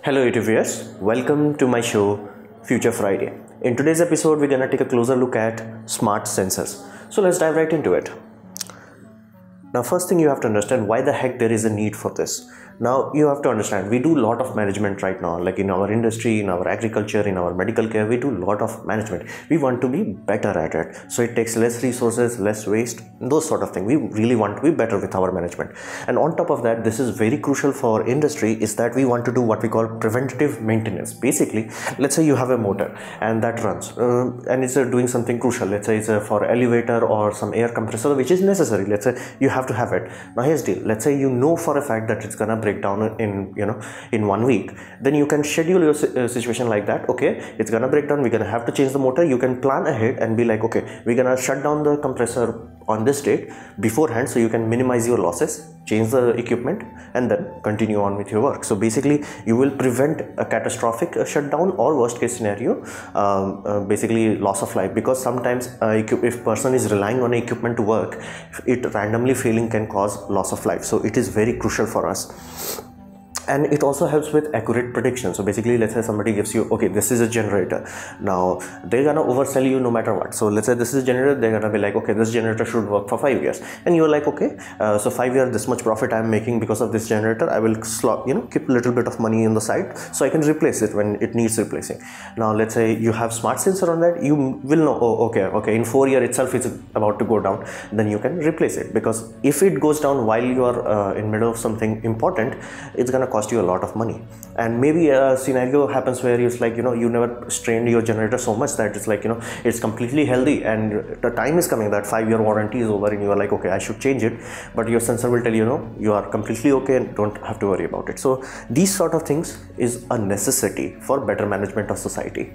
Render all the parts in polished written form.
Hello YouTube viewers, welcome to my show Future Friday. In today's episode we're gonna take a closer look at smart sensors. So let's dive right into it. Now first thing you have to understand why the heck there is a need for this. Now you have to understand we do a lot of management right now, like in our industry, in our agriculture, in our medical care, we do a lot of management. We want to be better at it. So it takes less resources, less waste, those sort of things. We really want to be better with our management. And on top of that, this is very crucial for industry is that we want to do what we call preventative maintenance. Basically, let's say you have a motor and that runs and it's doing something crucial. Let's say it's for elevator or some air compressor which is necessary. Let's say you have to have it. Now here's the deal. Let's say you know for a fact that it's gonna break down in 1 week. Then you can schedule your situation like that. Okay, it's gonna break down, we're gonna have to change the motor. You can plan ahead and be like, okay, we're gonna shut down the compressor on this date beforehand, so you can minimize your losses, change the equipment, and then continue on with your work. So basically you will prevent a catastrophic shutdown or worst case scenario, basically loss of life, because sometimes if person is relying on equipment to work, it randomly failing can cause loss of life. So it is very crucial for us. And it also helps with accurate prediction. So basically, let's say somebody gives you, okay, this is a generator. Now they're gonna oversell you no matter what. So let's say this is a generator, they're gonna be like, okay, this generator should work for 5 years. And you're like, okay, so 5 years, this much profit I'm making because of this generator. I will keep a little bit of money on the side so I can replace it when it needs replacing. Now let's say you have smart sensor on that, you will know, oh, okay, in 4 years itself it's about to go down. Then you can replace it, because if it goes down while you are in middle of something important, it's gonna cost you a lot of money. And maybe a scenario happens where it's like, you never strained your generator so much that it's like, it's completely healthy, and the time is coming that 5-year warranty is over and you are like, okay, I should change it, but your sensor will tell you are completely okay and don't have to worry about it. So these sort of things is a necessity for better management of society.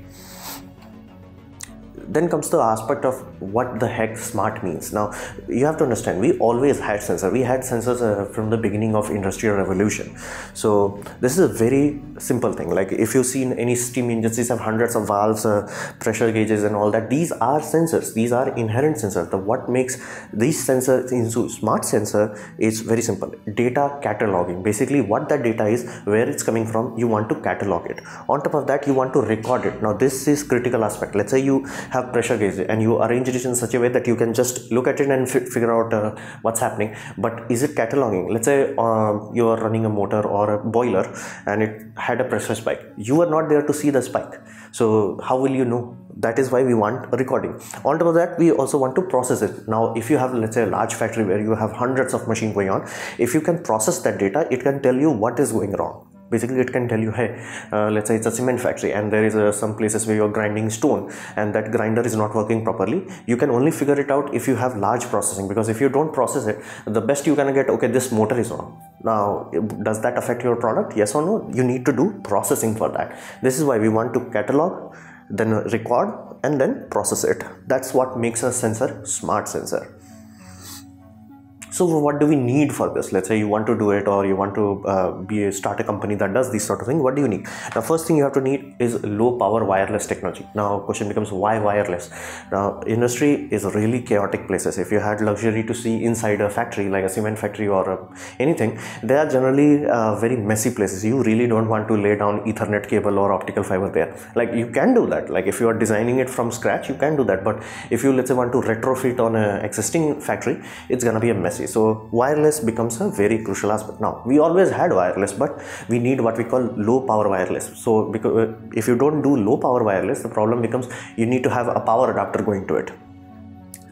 Then comes the aspect of what the heck smart means. Now you have to understand, we always had sensors. We had sensors from the beginning of industrial revolution. So this is a very simple thing. Like if you've seen any steam engines, these have hundreds of valves, pressure gauges and all that. These are sensors. These are inherent sensors. What makes these sensors into smart sensor is very simple. Data cataloging. Basically what that data is, where it's coming from, you want to catalog it. On top of that, you want to record it. Now this is critical aspect. Let's say you have pressure gauge and you arrange it in such a way that you can just look at it and figure out what's happening, but is it cataloging? Let's say you are running a motor or a boiler and it had a pressure spike. You are not there to see the spike, so how will you know? That is why we want a recording. On top of that, we also want to process it. Now if you have, let's say, a large factory where you have hundreds of machines going on, if you can process that data, it can tell you what is going wrong. Basically it can tell you, hey, let's say it's a cement factory and there is some places where you're grinding stone and that grinder is not working properly. You can only figure it out if you have large processing, because if you don't process it, the best you can get, okay, this motor is wrong. Now does that affect your product? Yes or no? You need to do processing for that. This is why we want to catalog, then record, and then process it. That's what makes a sensor smart sensor. So what do we need for this? Let's say you want to do it, or you want to start a company that does this sort of thing. What do you need? The first thing you have to need is low power wireless technology. Now question becomes, why wireless? Now industry is really chaotic places. If you had luxury to see inside a factory like a cement factory or anything, they are generally very messy places. You really don't want to lay down Ethernet cable or optical fiber there. Like you can do that, like if you are designing it from scratch, you can do that, but if you, let's say, want to retrofit on an existing factory, it's gonna be a messy. So wireless becomes a very crucial aspect. Now we always had wireless, but we need what we call low power wireless. So because if you don't do low power wireless, the problem becomes you need to have a power adapter going to it.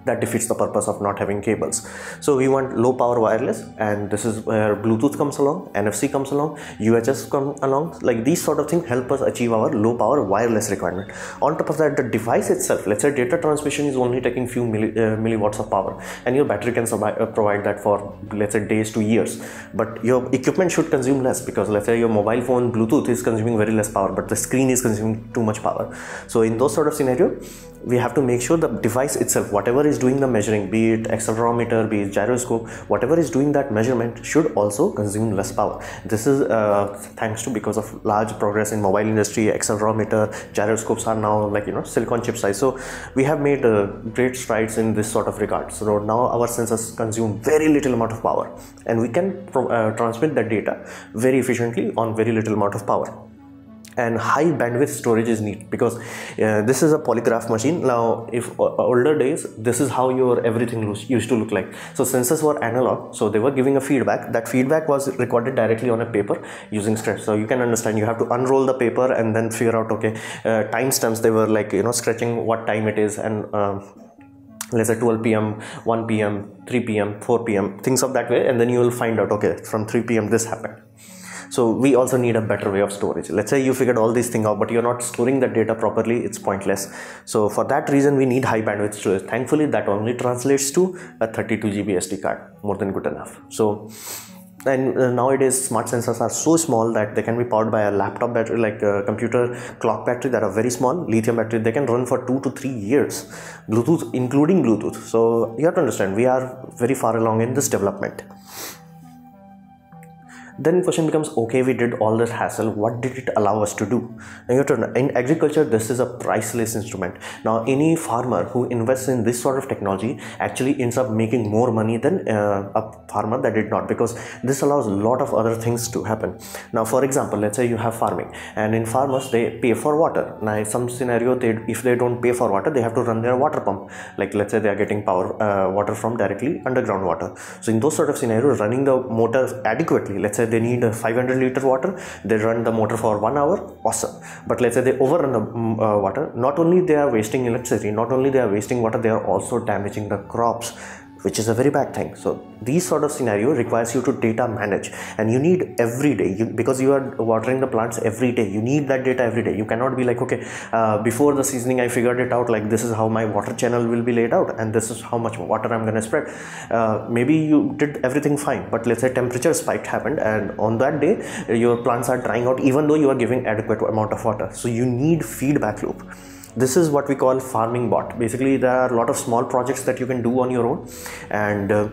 That defeats the purpose of not having cables. So we want low power wireless, and this is where Bluetooth comes along, NFC comes along, UHS come along. Like these sort of things help us achieve our low power wireless requirement. On top of that, the device itself, let's say data transmission is only taking few milliwatts of power, and your battery can provide that for, let's say, days to years, but your equipment should consume less, because let's say your mobile phone Bluetooth is consuming very less power, but the screen is consuming too much power. So in those sort of scenario, we have to make sure the device itself, whatever is doing the measuring, be it accelerometer, be it gyroscope, whatever is doing that measurement should also consume less power. This is thanks to, because of large progress in mobile industry, accelerometer, gyroscopes are now like silicon chip size. So we have made great strides in this sort of regard. So now our sensors consume very little amount of power, and we can transmit that data very efficiently on very little amount of power. and high bandwidth storage is needed, because this is a polygraph machine. Now if older days, this is how your everything used to look like. So sensors were analog, so they were giving a feedback. That feedback was recorded directly on a paper using stretch. So you can understand, you have to unroll the paper and then figure out, okay, timestamps. They were like, you know, stretching what time it is, and let's say 12 p.m, 1 p.m, 3 p.m, 4 p.m, things of that way, and then you will find out, okay, from 3 p.m. this happened. So we also need a better way of storage. Let's say you figured all these things out, but you're not storing the data properly, it's pointless. So for that reason, we need high bandwidth storage. Thankfully, that only translates to a 32 GB SD card, more than good enough. So, and nowadays smart sensors are so small that they can be powered by a laptop battery, like a computer clock battery, that are very small, lithium battery. They can run for 2 to 3 years, Bluetooth, including Bluetooth. So you have to understand, we are very far along in this development. Then question becomes, okay, we did all this hassle, what did it allow us to do? Now you have to, in agriculture, this is a priceless instrument. Now any farmer who invests in this sort of technology actually ends up making more money than a farmer that did not, because this allows a lot of other things to happen. Now for example, let's say you have farming, and in farmers they pay for water. Now in some scenario, if they don't pay for water, they have to run their water pump. Like let's say they are getting water from directly underground water. So in those sort of scenarios, running the motor adequately, let's say they need 500 liter water, they run the motor for 1 hour, awesome. But let's say they overrun the water, not only they are wasting electricity, not only they are wasting water, they are also damaging the crops, which is a very bad thing. So these sort of scenario requires you to data manage, and you need every day, because you are watering the plants every day, you need that data every day. You cannot be like, okay, before the seasoning I figured it out, like this is how my water channel will be laid out and this is how much water I'm going to spread. Maybe you did everything fine, but let's say temperature spike happened, and on that day your plants are drying out even though you are giving adequate amount of water. So you need feedback loop. This is what we call farming bot. Basically, there are a lot of small projects that you can do on your own, and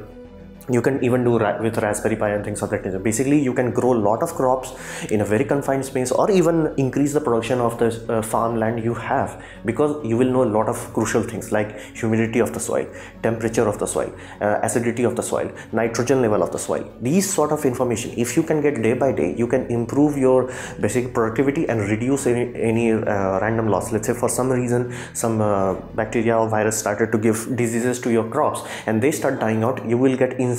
you can even do with Raspberry Pi and things of that nature. Basically, you can grow a lot of crops in a very confined space, or even increase the production of the farmland you have, because you will know a lot of crucial things like humidity of the soil, temperature of the soil, acidity of the soil, nitrogen level of the soil. These sort of information, if you can get day by day, you can improve your basic productivity and reduce any random loss. Let's say for some reason, some bacteria or virus started to give diseases to your crops and they start dying out, you will get instant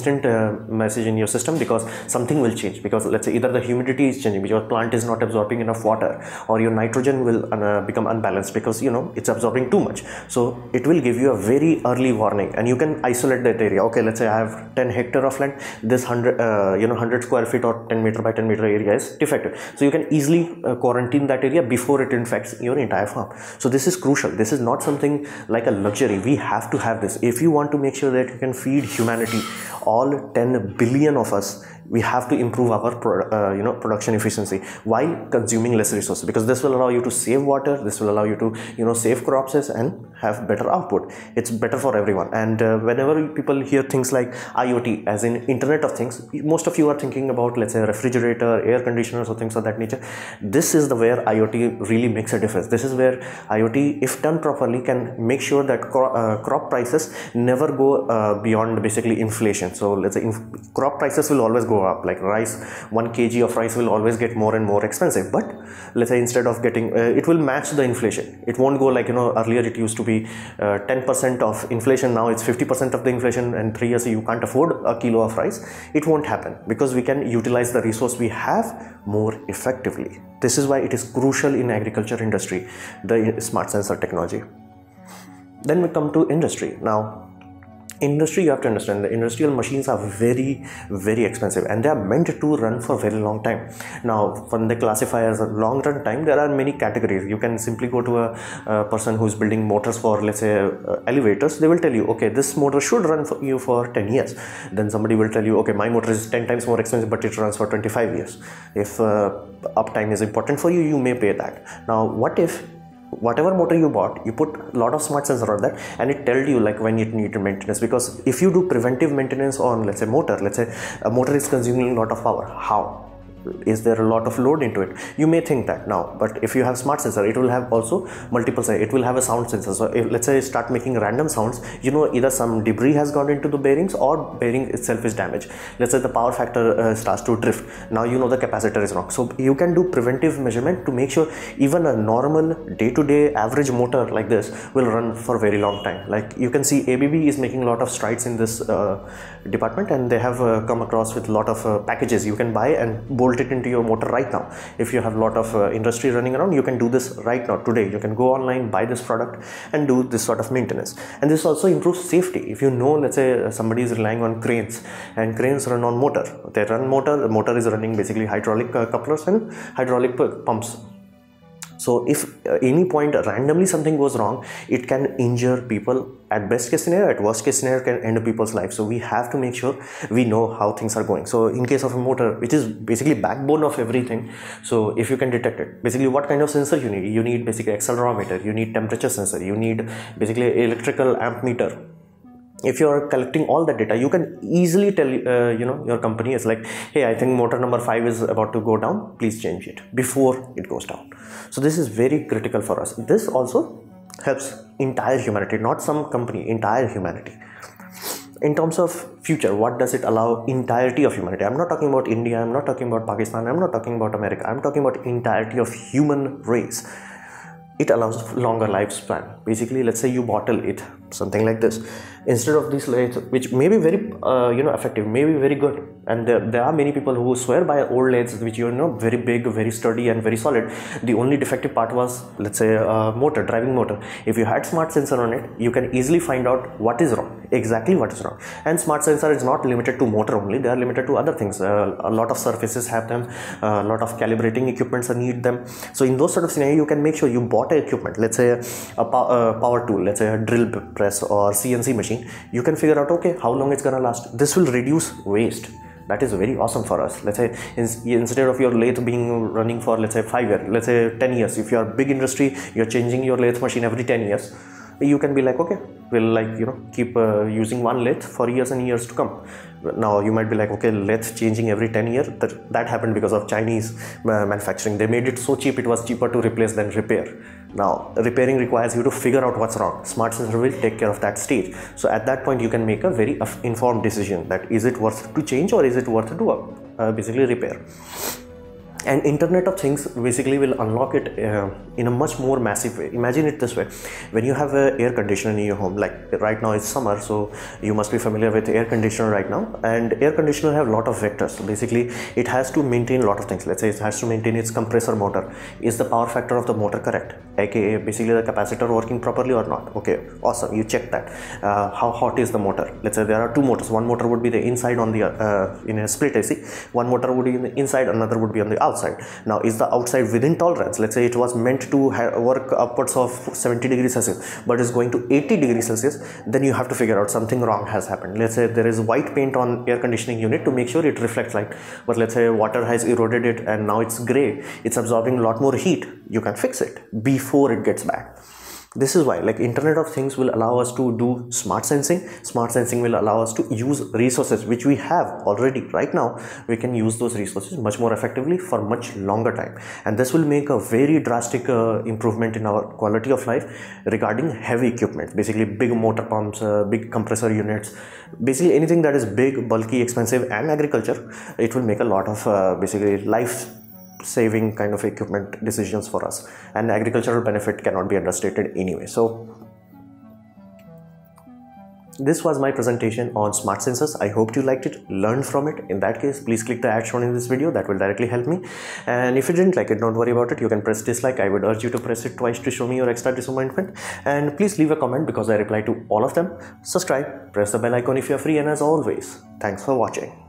message in your system, because something will change. Because let's say either the humidity is changing, because your plant is not absorbing enough water, or your nitrogen will become unbalanced because it's absorbing too much. So it will give you a very early warning, and you can isolate that area. Okay, let's say I have 10 hectare of land, this 100 square feet or 10 meter by 10 meter area is defective, so you can easily quarantine that area before it infects your entire farm. So this is crucial. This is not something like a luxury. We have to have this if you want to make sure that you can feed humanity, all 10 billion of us. We have to improve our production efficiency while consuming less resources, because this will allow you to save water, this will allow you to save crops and have better output. It's better for everyone. And whenever people hear things like IoT, as in Internet of Things, most of you are thinking about, let's say, refrigerator, air conditioners, or things of that nature. This is the where IoT really makes a difference. This is where IoT, if done properly, can make sure that crop prices never go beyond basically inflation. So let's say crop prices will always go up. Like rice, 1 kg of rice will always get more and more expensive, but let's say instead of getting it will match the inflation. It won't go like earlier it used to be 10% of inflation, now it's 50% of the inflation, and 3 years you can't afford a kilo of rice. It won't happen, because we can utilize the resource we have more effectively. This is why it is crucial in agriculture industry, the smart sensor technology. Then we come to industry. Now industry, you have to understand, the industrial machines are very, very expensive, and they are meant to run for a very long time. Now when they classify as a long run time, there are many categories. You can simply go to a person who is building motors for, let's say, elevators. They will tell you, okay, this motor should run for you for 10 years. Then somebody will tell you, okay, my motor is 10 times more expensive, but it runs for 25 years. If uptime is important for you, you may pay that. Now what if whatever motor you bought, you put a lot of smart sensor on that, and it tells you like when it needs maintenance? Because if you do preventive maintenance on, let's say, motor, let's say a motor is consuming a lot of power, how? Is there a lot of load into it? You may think that now, but if you have smart sensor, it will have also multiple sensors. It will have a sound sensor. So if, let's say, start making random sounds, you know, either some debris has gone into the bearings or bearing itself is damaged. Let's say the power factor starts to drift. Now you know the capacitor is wrong. So you can do preventive measurement to make sure even a normal day-to-day average motor like this will run for very long time. Like you can see ABB is making a lot of strides in this department, and they have come across with a lot of packages you can buy and bolt it into your motor right now. If you have a lot of industry running around, you can do this right now today. You can go online, buy this product and do this sort of maintenance. And this also improves safety. If you know, let's say somebody is relying on cranes, and cranes run on motor, they run motor, the motor is running basically hydraulic couplers and hydraulic pumps. So if any point randomly something goes wrong, it can injure people. At best case scenario, at worst case scenario, can end people's life. So we have to make sure we know how things are going. So in case of a motor, which is basically backbone of everything, so if you can detect it, basically what kind of sensor you need basically accelerometer, you need temperature sensor, you need basically electrical amp meter. If you are collecting all that data, you can easily tell you know, your company is like, hey, I think motor number 5 is about to go down, please change it before it goes down. So this is very critical for us. This also helps entire humanity, not some company, entire humanity. In terms of future, what does it allow entirety of humanity? I'm not talking about India, I'm not talking about Pakistan, I'm not talking about America, I'm talking about entirety of human race. It allows longer lifespan. Basically, let's say you bottle it, something like this. Instead of these lathes, which may be very you know, effective, may be very good, and there are many people who swear by old lathes, which, you know, very big, very sturdy and very solid. The only defective part was, let's say, motor, driving motor. If you had smart sensor on it, you can easily find out what is wrong, exactly what is wrong. And smart sensor is not limited to motor only, they are limited to other things. A lot of surfaces have them, a lot of calibrating equipments need them. So in those sort of scenario, you can make sure you bought equipment, let's say a power tool, let's say a drill press or CNC machine. You can figure out, okay, how long it's gonna last. This will reduce waste. That is very awesome for us. Let's say instead of your lathe being running for, let's say, 5 years, let's say 10 years, if you are big industry, you're changing your lathe machine every 10 years, you can be like, okay, we'll, like, you know, keep using one lathe for years and years to come. Now you might be like, okay, lathe changing every 10 years, that happened because of Chinese manufacturing. They made it so cheap, it was cheaper to replace than repair. Now repairing requires you to figure out what's wrong. Smart sensor will take care of that stage. So at that point you can make a very informed decision that is it worth to change or is it worth to do basically repair. And Internet of Things basically will unlock it in a much more massive way. Imagine it this way: when you have an air conditioner in your home, like right now it's summer, so you must be familiar with air conditioner right now, and air conditioner have a lot of vectors. So basically it has to maintain a lot of things. Let's say it has to maintain its compressor motor. Is the power factor of the motor correct, aka basically the capacitor working properly or not? Okay, awesome, you check that. How hot is the motor? Let's say there are two motors. One motor would be the inside on the in a split AC, one motor would be in the inside, another would be on the outside. Now is the outside within tolerance? Let's say it was meant to work upwards of 70 degrees Celsius but is going to 80 degrees Celsius, then you have to figure out something wrong has happened. Let's say there is white paint on air conditioning unit to make sure it reflects light, but let's say water has eroded it and now it's gray, it's absorbing a lot more heat. You can fix it before it gets bad. This is why, like, Internet of Things will allow us to do smart sensing. Smart sensing will allow us to use resources which we have already. Right now we can use those resources much more effectively for much longer time, and this will make a very drastic improvement in our quality of life regarding heavy equipment, basically big motor pumps, big compressor units, basically anything that is big, bulky, expensive, and agriculture. It will make a lot of basically life saving kind of equipment decisions for us, and agricultural benefit cannot be understated anyway. So this was my presentation on smart sensors. I hope you liked it, learned from it. In that case, please click the ad shown in this video, that will directly help me. And if you didn't like it, don't worry about it, you can press dislike. I would urge you to press it twice to show me your extra disappointment, and please leave a comment because I reply to all of them. Subscribe, press the bell icon if you're free, and as always, thanks for watching.